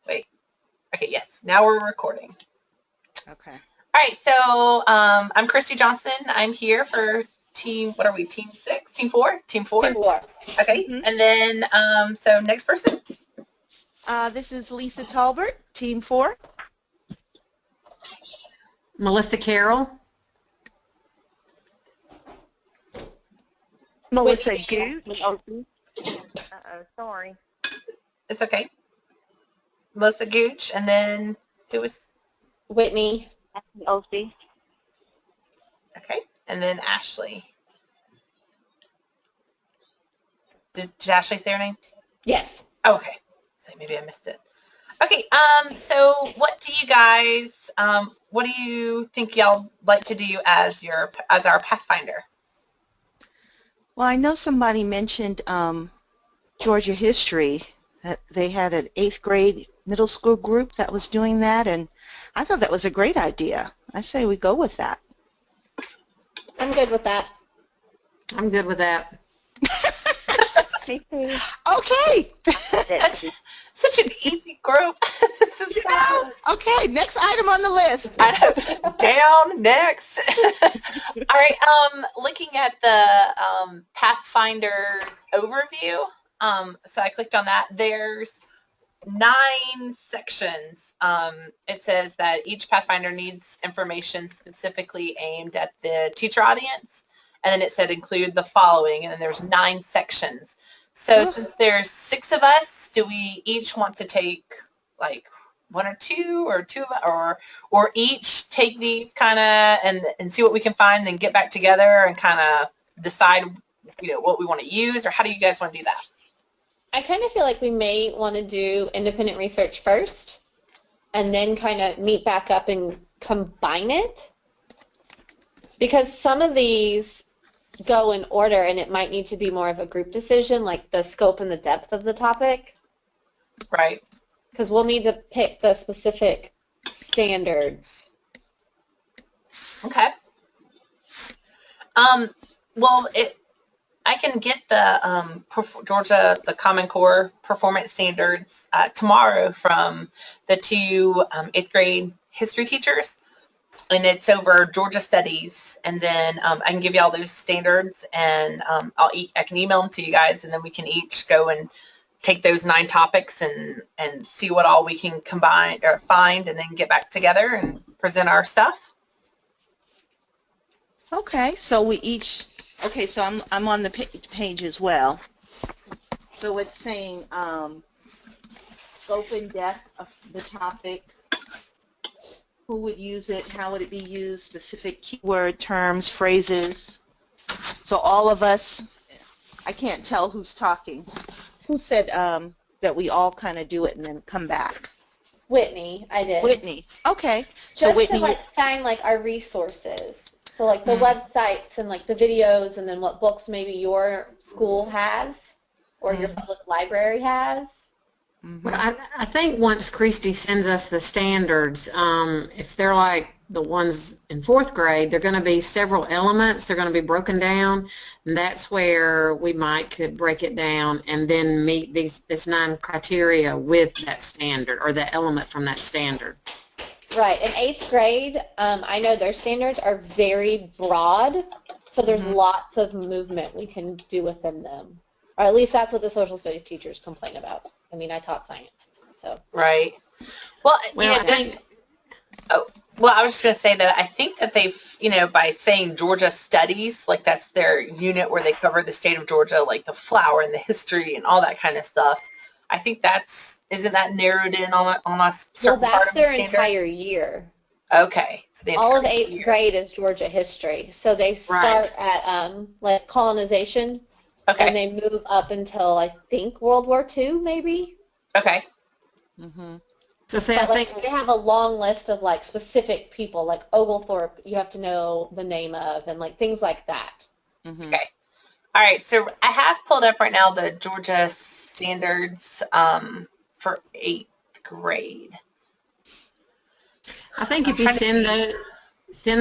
Wait. Okay, yes. Now we're recording. Okay. All right, so I'm Cristi Johnson. I'm here for team, what are we, team 6? Team 4? Team 4? Team 4. Okay, and then, so next person. This is Lisa Talbert, Team 4. Melissa Carroll. Melissa Gooch. Sorry. It's okay. Melissa Gooch, and then who was? Whitney. Osby. Okay, and then Ashley. Did Ashley say her name? Yes. Oh, okay, so maybe I missed it. Okay, so what do you guys, what do you think y'all like to do as our Pathfinder? Well, I know somebody mentioned Georgia history. That they had an 8th grade middle school group that was doing that, and I thought that was a great idea. I say we go with that. I'm good with that. I'm good with that. Okay. Such an easy group. This is Yeah. Okay, next item on the list. Down next. All right, looking at the Pathfinder overview, so I clicked on that. There's 9 sections. It says that each Pathfinder needs information specifically aimed at the teacher audience, and then it said include the following, and then there's 9 sections. So since there's 6 of us, do we each want to take like 1 or 2 or 2 or each take these kind of and see what we can find, then get back together and kind of decide, what we want to use, or how do you guys want to do that? I kind of feel like we may want to do independent research first and then kind of meet back up and combine it, because some of these go in order and it might need to be more of a group decision, like the scope and the depth of the topic. Right. Because we'll need to pick the specific standards. Okay. Well, I can get the Georgia, the Common Core performance standards tomorrow from the 2 8th grade history teachers, and it's over Georgia Studies, and then I can give you all those standards, and I can email them to you guys, and then we can each go and take those 9 topics and see what all we can combine or find, and then get back together and present our stuff. Okay, so we each. Okay, so I'm on the page as well. So it's saying scope and depth of the topic, who would use it, how would it be used, specific keyword terms, phrases. So all of us, I can't tell who's talking. Who said that we all kind of do it and then come back? Whitney, I did. Whitney, okay. Just so Whitney, to find our resources. So the websites and the videos, and then what books maybe your school has or your public library has. Well, I think once Cristi sends us the standards, if they're like the ones in 4th grade, they're going to be several elements. They're going to be broken down, and that's where we could break it down and then meet this 9 criteria with that standard or the element from that standard. Right. In 8th grade, I know their standards are very broad, so there's lots of movement we can do within them. Or at least that's what the social studies teachers complain about. I mean, I taught science, so. Right. Well, I think. Well, I was just going to say that I think that they've, by saying Georgia Studies, like that's their unit where they cover the state of Georgia, like the flower and the history and all that kind of stuff. I think isn't that narrowed in on a certain part of the standard? Well, that's their entire year. Okay. So all of 8th grade is Georgia history. So they start at colonization, okay, and they move up until I think World War II, maybe. Okay. So say but I think they have a long list of specific people, like Oglethorpe. You have to know the name of, and things like that. Okay. All right, so I have pulled up right now the Georgia standards for 8th grade. I think if you send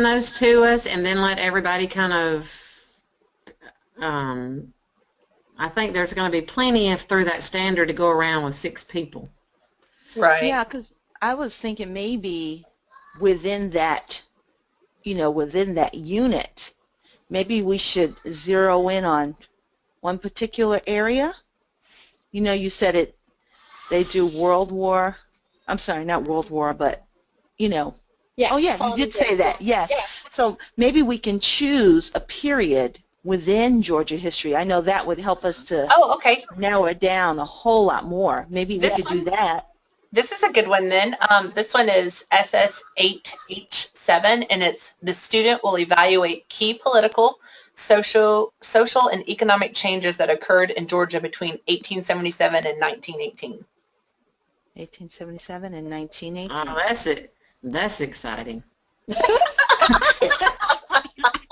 those to us and then let everybody kind of, I think there's going to be plenty of through that standard to go around with 6 people. Right. Yeah, because I was thinking maybe within that, within that unit, maybe we should zero in on one particular area. You said they do World War, I'm sorry, not World War, but, Yeah. oh yeah, you did say that, yes. Yeah. So maybe we can choose a period within Georgia history. I know that would help us to Oh, okay. narrow it down a whole lot more. Maybe we This could do that. This is a good one then. This one is SS8H7, and it's the student will evaluate key political, social, and economic changes that occurred in Georgia between 1877 and 1918. 1877 and 1918. Oh, that's it. That's exciting.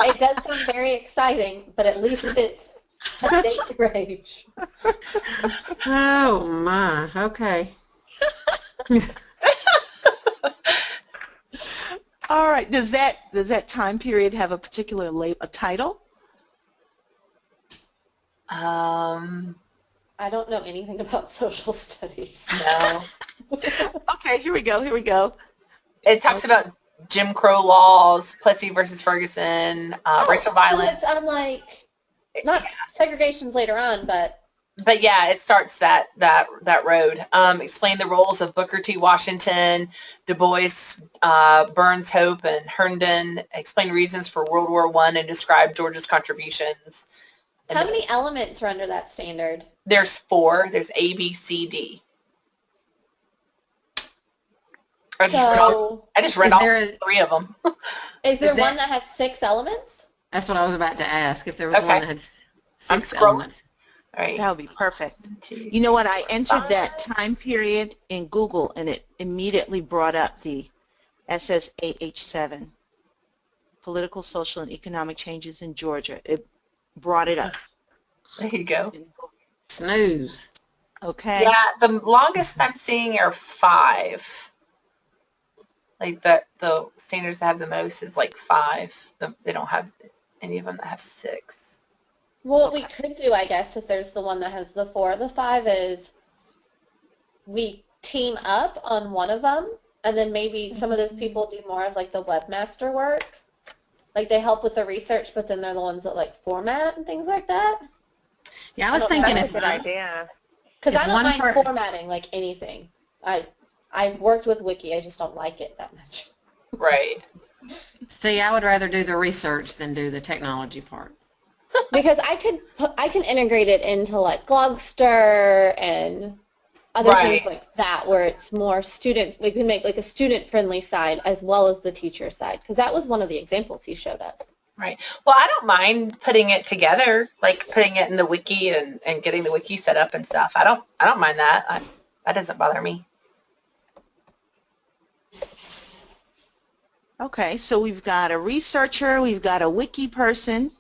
It does sound very exciting, but at least it's a date range. Oh my. Okay. All right. Does that time period have a particular a title? I don't know anything about social studies. No. Okay, here we go. It talks about Jim Crow laws, Plessy versus Ferguson, racial violence. So it's unlike, not segregations later on, But yeah, it starts that road. Explain the roles of Booker T. Washington, Du Bois, Burns, Hope, and Herndon. Explain reasons for World War I and describe Georgia's contributions. And how many elements are under that standard? There's 4. There's A, B, C, D. I just read all 3 of them. Is there one that has 6 elements? That's what I was about to ask. If there was one that had 6 scrolling. elements. All right. That would be perfect. You know what? I entered that time period in Google, and it immediately brought up the SS8H7, political, social, and economic changes in Georgia. It brought it up. There you go. Snooze. Okay. Yeah, the longest I'm seeing are 5. Like the standards that have the most is like 5. They don't have any of them that have 6. Well, what we could do, I guess, if there's the one that has the 4 or the 5, is we team up on one of them, and then maybe some of those people do more of like the webmaster work. Like they help with the research, but then they're the ones that like format and things like that. Yeah, I was thinking That's if a good idea. Because If I don't one mind part- formatting like anything. I worked with Wiki, I just don't like it that much. Right. See, I would rather do the research than do the technology part. Because I can integrate it into like Glogster and other things like that, where it's more student. We can make like a student-friendly side as well as the teacher side, because that was one of the examples he showed us. Right. Well, I don't mind putting it together, like putting it in the wiki and getting the wiki set up and stuff. I don't mind that. That doesn't bother me. Okay, so we've got a researcher, we've got a wiki person,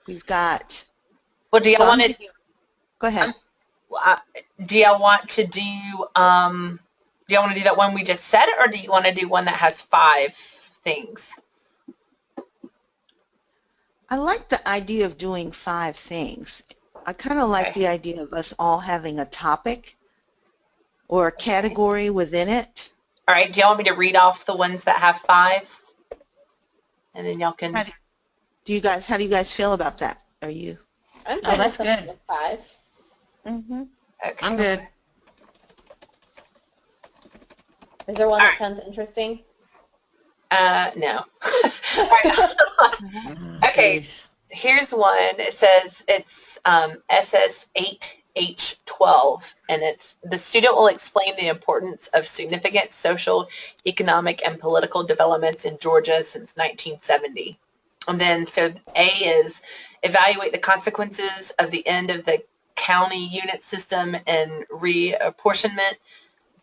we've got... Well, do y'all want to? Go ahead. Do y'all want to do? Do y'all want to do that one we just said, or do you want to do one that has 5 things? I like the idea of doing 5 things. I kind of like the idea of us all having a topic or a category within it. All right. Do y'all want me to read off the ones that have 5, and then y'all can? How do you guys feel about that? Are you? I'm Oh, that's fine with good. something with 5. Mm-hmm. Okay. I'm good. Is there one that sounds interesting? No. All right. Okay. Jeez. Here's one. It says it's SS8H12, and it's the student will explain the importance of significant social, economic, and political developments in Georgia since 1970. And then, so A is evaluate the consequences of the end of the county unit system and reapportionment.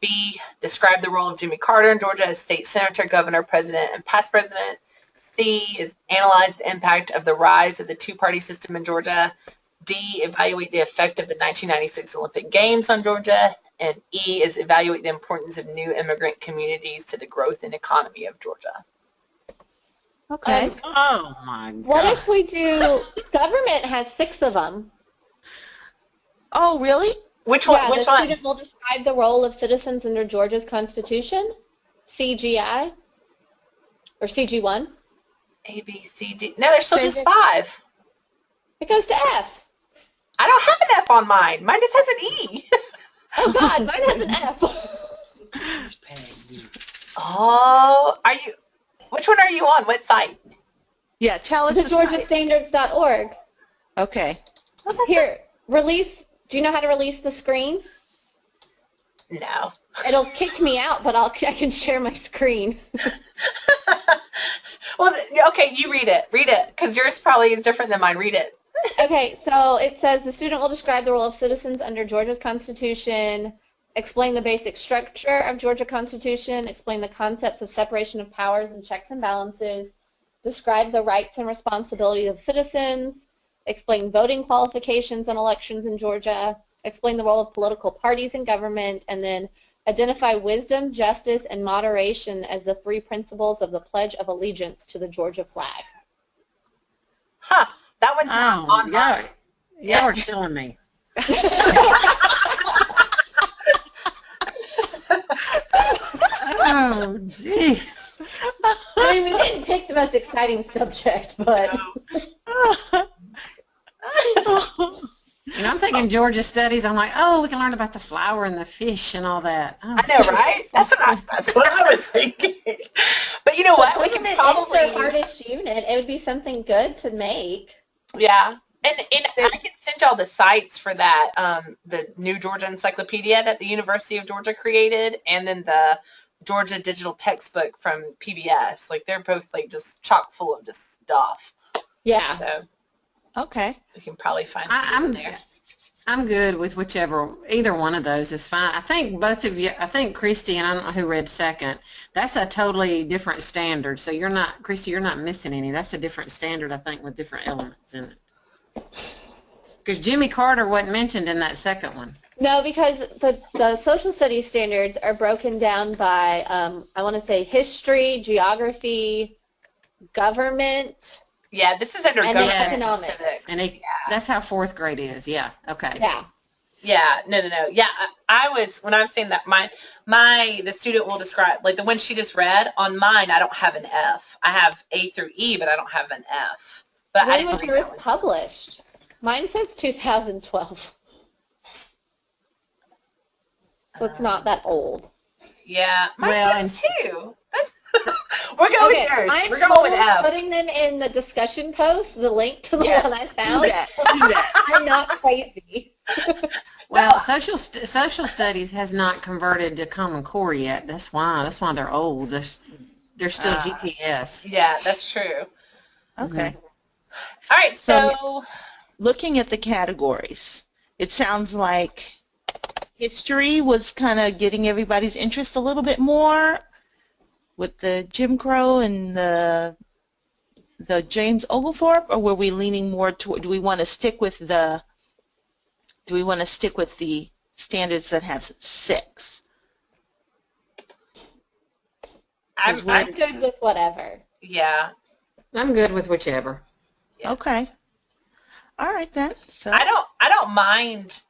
B, describe the role of Jimmy Carter in Georgia as state senator, governor, president, and past president. C is analyze the impact of the rise of the two-party system in Georgia. D, evaluate the effect of the 1996 Olympic Games on Georgia. And E is evaluate the importance of new immigrant communities to the growth and economy of Georgia. Okay. Oh my God. What if we do, government has 6 of them. Oh, really? Which one? Yeah, Which the one? student will describe the role of citizens under Georgia's Constitution, CGI, or CG1. A, B, C, D. No, there's still Say just that- 5. It goes to F. I don't have an F on mine. Mine just has an E. Oh God, mine has an F. Oh, which one are you on? What site? Yeah, tell us The the site. GeorgiaStandards.org. Okay. Here, release. Do you know how to release the screen? No. It'll kick me out, but I can share my screen. Well, okay, you read it. Read it, because yours probably is different than mine. Read it. Okay, so it says the student will describe the role of citizens under Georgia's Constitution, explain the basic structure of Georgia Constitution, explain the concepts of separation of powers and checks and balances, describe the rights and responsibilities of citizens, explain voting qualifications and elections in Georgia, explain the role of political parties in government, and then identify wisdom, justice, and moderation as the 3 principles of the Pledge of Allegiance to the Georgia flag. Huh. That one's not Oh, on mine. y'all are killing me. Oh, jeez. I mean, we didn't pick the most exciting subject, but You know, I'm thinking Georgia studies. I'm like, oh, we can learn about the flower and the fish and all that. Oh. I know, right? That's what I was thinking. But you know what? We could government is probably, their hardest unit. It would be something good to make. yeah. And I can send y'all the sites for that, the new Georgia Encyclopedia that the University of Georgia created, and then the Georgia digital textbook from PBS. Like, they're both like just chock full of just stuff. Yeah. So Okay. we can probably find I'm something there. I'm good with either one of those is fine. I think both of you, I think Cristi, and I don't know who read second, that's a totally different standard. So you're not, Cristi, you're not missing any. That's a different standard, I think, with different elements in it. Because Jimmy Carter wasn't mentioned in that second one. No, because the social studies standards are broken down by, I want to say, history, geography, government. Yeah, this is under And government economics. civics. And that's how 4th grade is. Yeah. Okay. Yeah. Yeah, no. Yeah, I was, when I was saying that, the student will describe, like the one she just read, on mine, I don't have an F. I have A through E, but I don't have an F. But I When didn't was read yours that one. published? Mine says 2012. So it's not that old. Yeah, mine Well, is too. We're going with yours. I'm We're going with totally F. putting them in the discussion post, the link to the Yeah, one I found. Do that. I'm not crazy. Well, social studies has not converted to Common Core yet. That's why they're old. They're still GPS. Yeah, that's true. Okay. All right, so Looking at the categories, it sounds like history was kind of getting everybody's interest a little bit more with the Jim Crow and the James Oglethorpe, or were we leaning more toward, do we want to stick with the standards that have 6? I'm Good with whatever. yeah. I'm good with whichever. Yeah. Okay. All right then. So I don't mind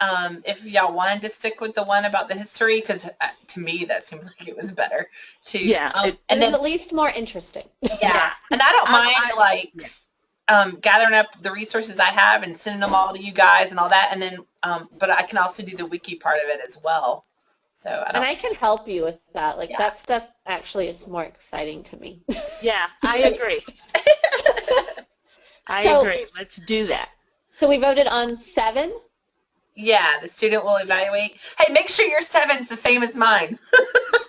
if y'all wanted to stick with the one about the history, because to me that seemed like it was better too. Yeah, and And then at least more interesting. yeah, and I don't mind gathering up the resources I have and sending them all to you guys and all that, and then but I can also do the wiki part of it as well. So I And don't. I can help you with that. Like, Yeah. that stuff actually is more exciting to me. yeah, I agree. I So- agree. Let's do that. So we voted on 7. Yeah, the student will evaluate. Hey, make sure your 7's the same as mine.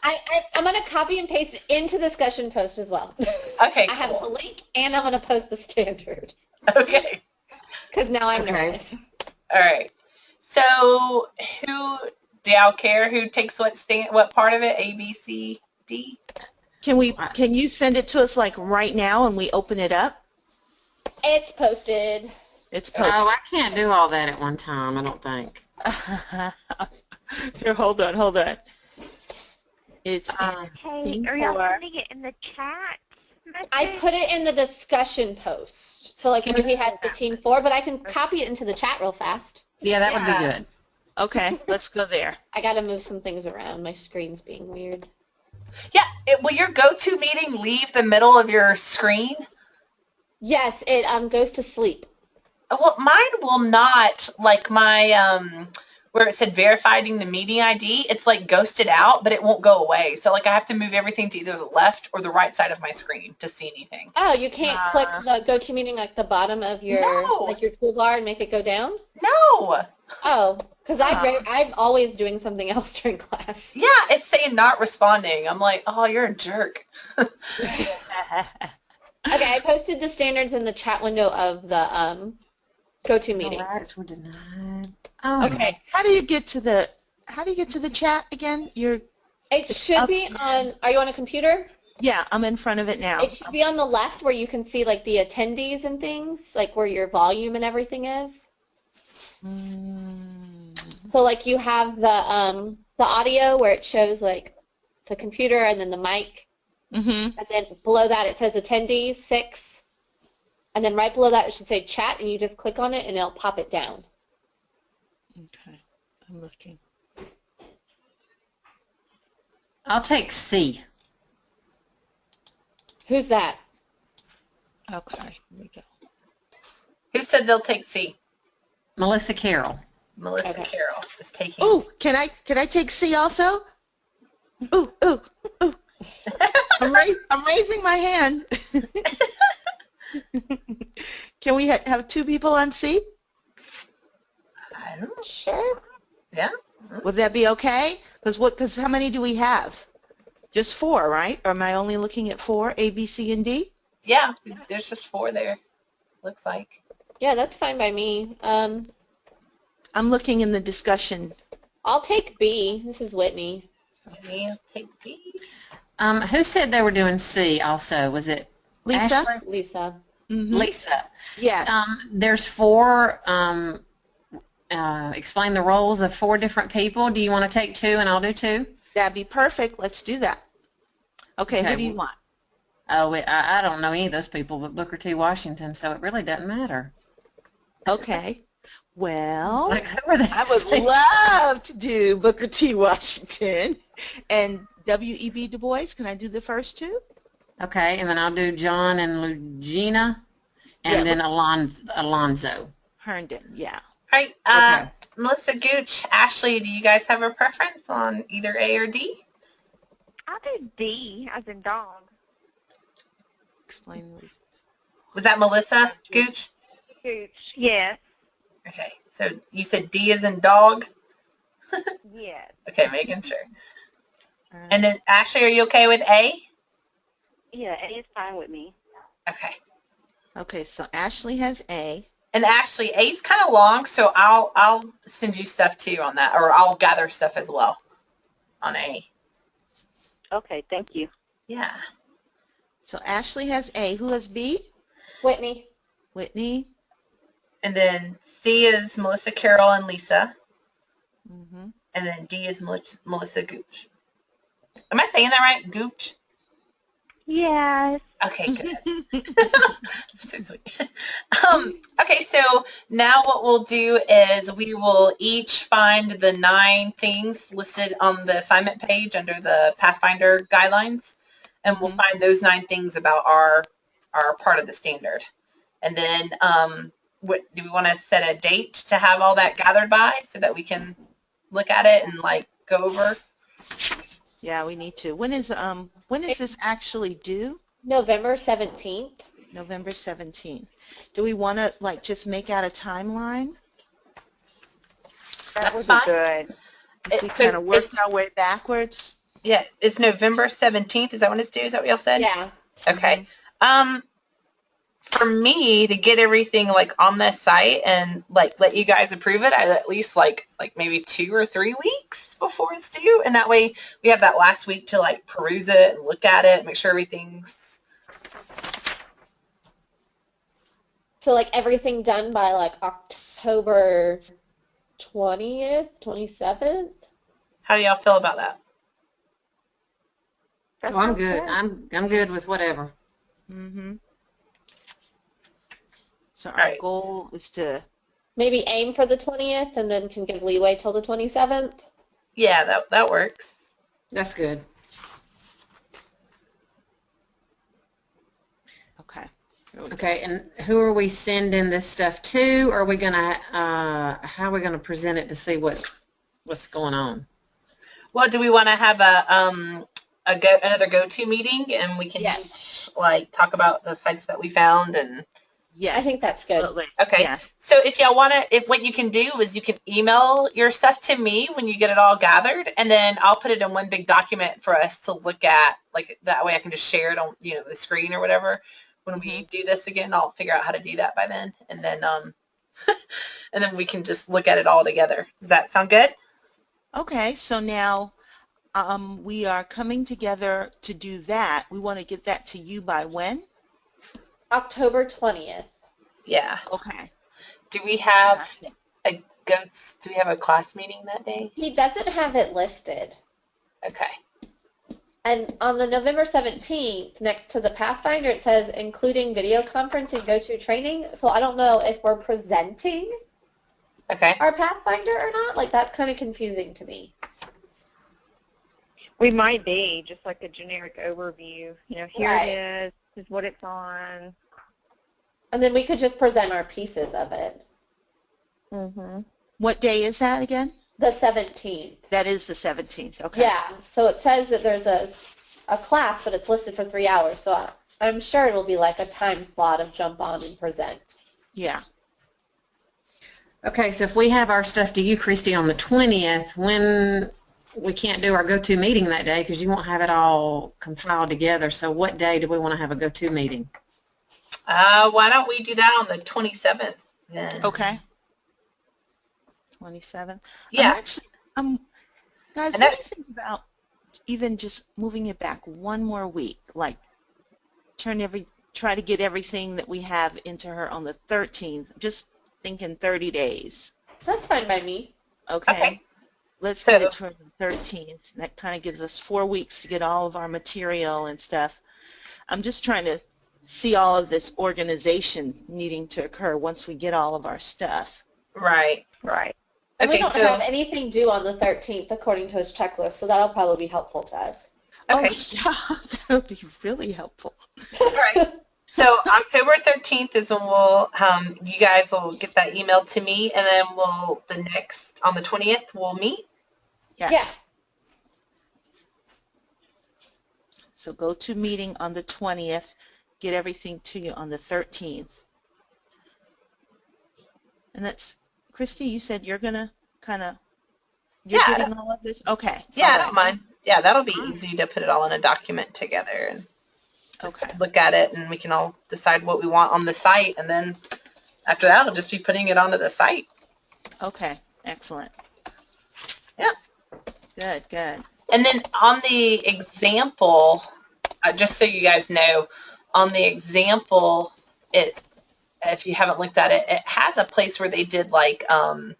I'm going to copy and paste it into the discussion post as well. Okay, I have the cool. link, and I'm going to post the standard. Okay. Because now I'm Okay. nervous. All right. So do y'all care who takes what part of it? A, B, C, D? Can you send it to us like right now and we open it up? It's posted. It's posted. Oh, I can't do all that at one time, I don't think. Here, hold on. It's Hey, in are y'all for- sending it in the chat I put it in the discussion post. So like where we had the team 4, but I can copy it into the chat real fast. Yeah, that would be Yeah. good. Okay, let's go there. I gotta move some things around. My screen's being weird. Yeah. Will your go-to meeting leave the middle of your screen? Yes, it goes to sleep. Well, mine will not. Like my where it said verifying the meeting ID, it's like ghosted out, but it won't go away. So like I have to move everything to either the left or the right side of my screen to see anything. Oh, you can't click the go-to meeting like the bottom of your No. like your toolbar and make it go down? No. Oh, because I'm always doing something else during class. Yeah, it's saying not responding. I'm like, oh, you're a jerk. Okay, I posted the standards in the chat window of the go-to meeting. Rights were denied. Oh, Okay, how do you get to the chat again? It should be on. Are you on a computer? Yeah, I'm in front of it now. It should be on the left where you can see like the attendees and things, like where your volume and everything is. So like you have the audio where it shows like the computer and then the mic, Mm-hmm. and then below that it says attendees 6, and then right below that it should say chat, and you just click on it and it'll pop it down. Okay, I'm looking. I'll take C. Who's that? Okay, here we go. Who said they'll take C? Melissa Carroll. Melissa Okay. Carroll is taking. Oh, can I take C also? Ooh. I'm raising my hand. Can we have 2 people on C? I don't know. Sure. Yeah. Would that be okay? Because how many do we have? Just 4, right? Or am I only looking at 4, A, B, C, and D? Yeah. There's just 4 there. Looks like. Yeah, that's fine by me. I'm looking in the discussion. I'll take B. This is Whitney. Me, I'll take B. Who said they were doing C also? Was it Lisa? Ashley? Lisa. Mm-hmm. Lisa. Yes. There's 4, explain the roles of 4 different people. Do you want to take 2 and I'll do 2? That'd be perfect. Let's do that. Okay, who do you want? Oh, I don't know any of those people but Booker T. Washington, so it really doesn't matter. Okay. Well, Like, who are they? I would love to do Booker T. Washington and W.E.B. Du Bois. Can I do the first 2? Okay, and then I'll do John and Lugina, and Yeah, then Alonzo. Herndon, yeah. All right. Okay. Melissa, Gooch, Ashley, do you guys have a preference on either A or D? I do D as in dog. Explain the reasons. Was that Melissa, Gooch? Gooch. Yes. Okay. So you said D as in dog? Yes. Okay, making sure. And then Ashley, are you okay with A? Yeah, A is fine with me. Okay. Okay, so Ashley has A. And Ashley, A's kind of long, so I'll send you stuff too on that, or I'll gather stuff as well on A. Okay, thank you. Yeah. So Ashley has A. Who has B? Whitney. Whitney. And then C is Melissa Carroll and Lisa. Mm-hmm. And then D is Melissa Gooch. Am I saying that right? Gooch? Yes. Okay, good. So sweet. Okay, so now what we'll do is we will each find the 9 things listed on the assignment page under the Pathfinder guidelines, and we'll find those 9 things about our part of the standard. And then what do we want to set a date to have all that gathered by so that we can look at it and like go over? Yeah, we need to. When is this actually due? November 17th. November 17th. Do we want to like just make out a timeline? That would That's fine. be good. If we kind of worked our way backwards? Yeah, it's November 17th. Is that when it's due? Is that what y'all said? Yeah. Okay. For me to get everything like on the site and like let you guys approve it, I'd at least like maybe 2 or 3 weeks before it's due, and that way we have that last week to like peruse it and look at it, make sure everything's. So like everything done by like October 20th, 27th? How do y'all feel about that? That Oh, I'm sounds good. I'm good with whatever. Mm-hmm. So our right. goal is to, Maybe aim for the 20th and then can give leeway till the 27th. Yeah, that works. That's good. okay. Okay, and who are we sending this stuff to? Are we gonna, how are we gonna present it to see what's going on? Well, do we want to have another go-to meeting, and we can Yes. each like talk about the sites that we found and Yes. I think that's good. Absolutely. okay. Yes. So if y'all want to, if what you can do is you can email your stuff to me when you get it all gathered, and then I'll put it in one big document for us to look at. Like that way, I can just share it on the screen or whatever. When we do this again, I'll figure out how to do that by then, and then and then we can just look at it all together. Does that sound good? Okay, so now we are coming together to do that. We want to get that to you by when? October 20th. Yeah. Okay. Do we have do we have a class meeting that day? He doesn't have it listed. Okay. And on the November 17th, next to the Pathfinder, it says including video conference and go-to training. So I don't know if we're presenting Okay. our Pathfinder or not. Like, that's kind of confusing to me. We might be just like a generic overview. Here Right. it is what it's on. And then we could just present our pieces of it. Mm-hmm. What day is that again? The 17th. That is the 17th. Okay. Yeah. So it says that there's a class, but it's listed for 3 hours. So I'm sure it'll be like a time slot of jump on and present. Yeah. Okay, so if we have our stuff to you, Cristi, on the 20th, when we can't do our go-to meeting that day because you won't have it all compiled together, so what day do we want to have a go-to meeting? Why don't we do that on the 27th then? Okay. 27. Yeah. Guys, And what do you think about even just moving it back one more week? Like, try to get everything that we have into her on the 13th. Just thinking 30 days. That's fine by me. Okay. Let's get it to her the 13th. That kind of gives us 4 weeks to get all of our material and stuff. I'm just trying to see all of this organization needing to occur once we get all of our stuff. Right. Right. And Okay, we don't so have anything due on the 13th according to his checklist, so that'll probably be helpful to us. okay. Oh, yeah, that would be really helpful. All right. So October 13th is when you guys will get that email to me, and then on the 20th, we'll meet. Yes. Yeah. So go to meeting on the 20th, get everything to you on the 13th. And that's, Cristi, you said you're going to you're getting all of this? Okay. Yeah, all I right. don't mind. Yeah, that'll be easy to put it all in a document together and just look at it, and we can all decide what we want on the site, and then after that, I'll just be putting it onto the site. Okay, excellent. Yeah. Good, good. And then on the example, just so you guys know, on the example, if you haven't looked at it, it has a place where they did like the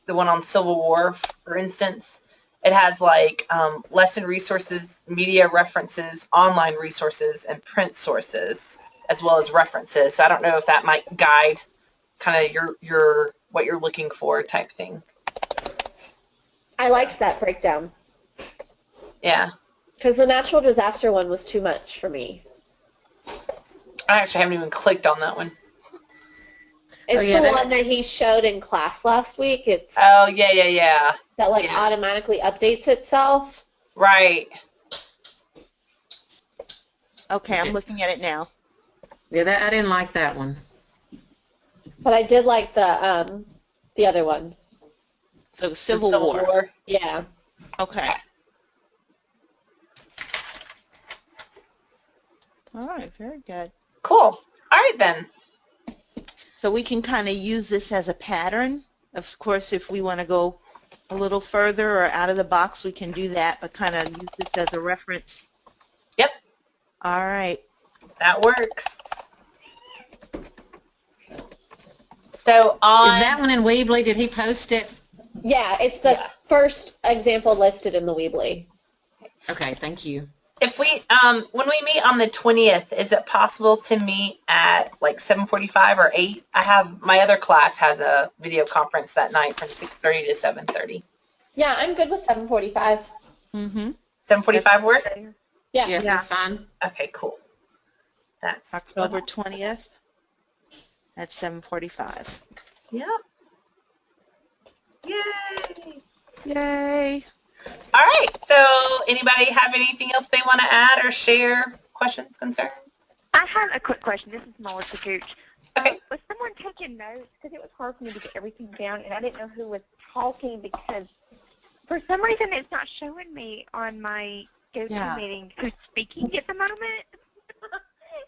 one on Civil War, for instance. It has like lesson resources, media references, online resources, and print sources, as well as references. So I don't know if that might guide kind of your what you're looking for type thing. I liked that breakdown. Yeah. Because the natural disaster one was too much for me. I actually haven't even clicked on that one. It's the one that he showed in class last week. It's Oh, yeah. that automatically updates itself. Right. Okay, I'm looking at it now. Yeah, I didn't like that one. But I did like the other one. So The Civil War. Yeah. Okay. All right, very good. Cool. All right, then. So we can kind of use this as a pattern. Of course, if we want to go a little further or out of the box, we can do that, but kind of use this as a reference. Yep. All right. That works. So on... Is that one in Weebly? Did he post it? Yeah, it's the first example listed in the Weebly. Okay, thank you. If we, when we meet on the 20th, is it possible to meet at like 7:45 or 8? I have, my other class has a video conference that night from 6:30 to 7:30. Yeah, I'm good with 7:45. Mm-hmm. 7:45 work? Yeah. Yeah. That's fine. Okay, cool. That's October 20th at 7:45. Yeah. Yay. Yay. All right. So anybody have anything else they want to add or share? Questions, concerns? I have a quick question. This is Melissa Gooch. Okay. Was someone taking notes? Because it was hard for me to get everything down, and I didn't know who was talking because for some reason it's not showing me on my GoToMeeting who's speaking at the moment.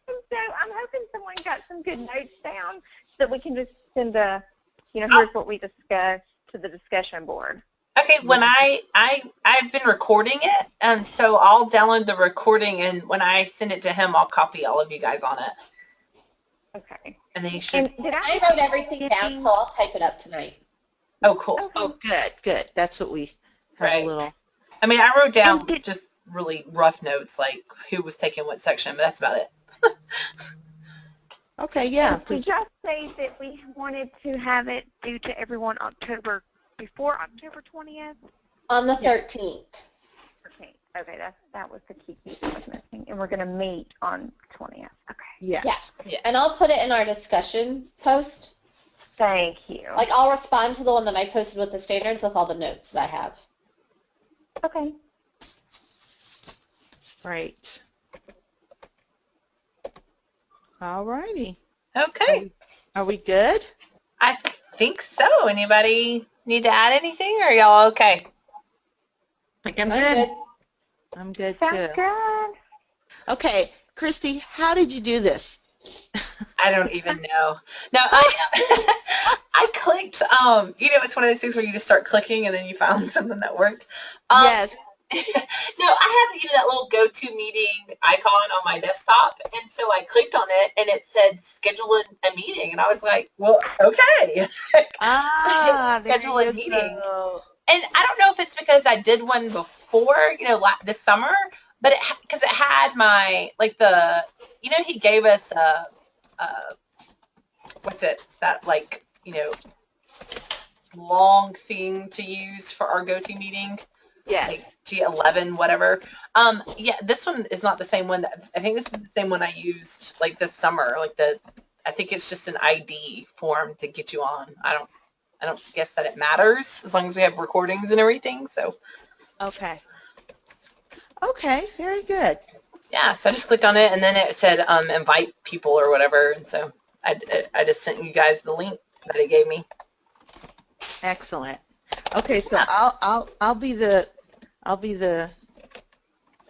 And so I'm hoping someone got some good notes down so that we can just send a, here's what we discussed to the discussion board. Okay, when I've been recording it, and so I'll download the recording, and when I send it to him, I'll copy all of you guys on it. Okay. And then you should. And did I wrote everything down, so I'll type it up tonight. Oh, cool. Okay. Oh, good. That's what we have Right. a little. I mean, I wrote down just really rough notes, like who was taking what section, but that's about it. Okay, yeah. Did y'all say that we wanted to have it due to everyone before October 20th? On the 13th. Okay, that was the key piece I was missing. And we're going to meet on 20th. Okay. Yes. Yeah. And I'll put it in our discussion post. Thank you. Like, I'll respond to the one that I posted with the standards with all the notes that I have. Okay. Right. All righty. Okay. Are we good? I think so. Anybody need to add anything, or are y'all okay? I think I'm good. I'm good Sounds too. good. Okay, Cristi, how did you do this? I don't even know. No, I clicked, it's one of those things where you just start clicking and then you found something that worked. Yes. No, I have, that little GoToMeeting icon on my desktop, and so I clicked on it, and it said schedule a meeting, and I was like, well, okay. Schedule a meeting. Go. And I don't know if it's because I did one before, this summer, but because it had my, he gave us what's it, that long thing to use for our GoToMeeting. Yeah. Like G11, whatever. This one is not the same one. I think this is the same one I used this summer. I think it's just an ID form to get you on. I don't guess that it matters as long as we have recordings and everything. So. Okay. Okay. Very good. Yeah. So I just clicked on it, and then it said invite people or whatever, and so I just sent you guys the link that it gave me. Excellent. Okay, so I'll be the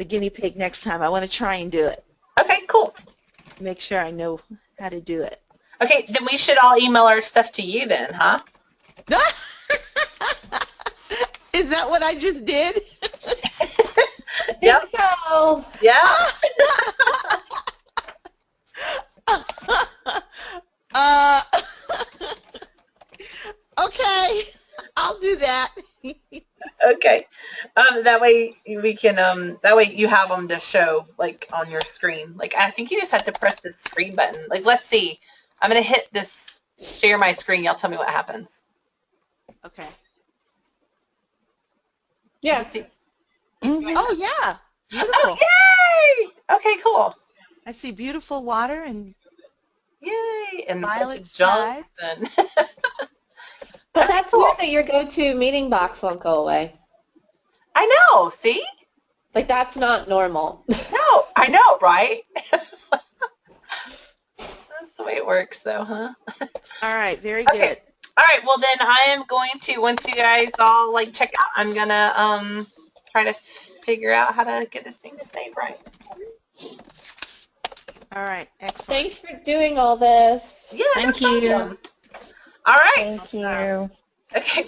guinea pig next time. I want to try and do it. Okay. Cool. Make sure I know how to do it. Okay. Then we should all email our stuff to you then, huh? Is that what I just did? Yep. So, Yeah. Okay, I'll do that. Okay. That way we can. That way you have them to show on your screen. I think you just have to press the screen button. Let's see. I'm gonna hit this. Share my screen. Y'all tell me what happens. Okay. yeah. See? Oh yeah, beautiful. Oh, yay! Okay, cool. I see beautiful water and Yay! And violet junk. sky. And But that's weird that your GoToMeeting box won't go away. I know. See? That's not normal. No, I know, right? That's the way it works, though, huh? All right, very Okay. good. All right. Well, then I am going to, once you guys all check out, I'm gonna try to figure out how to get this thing to save right. All right, excellent. Thanks for doing all this. Yeah. Thank no you. problem. All right. Thank you. Okay.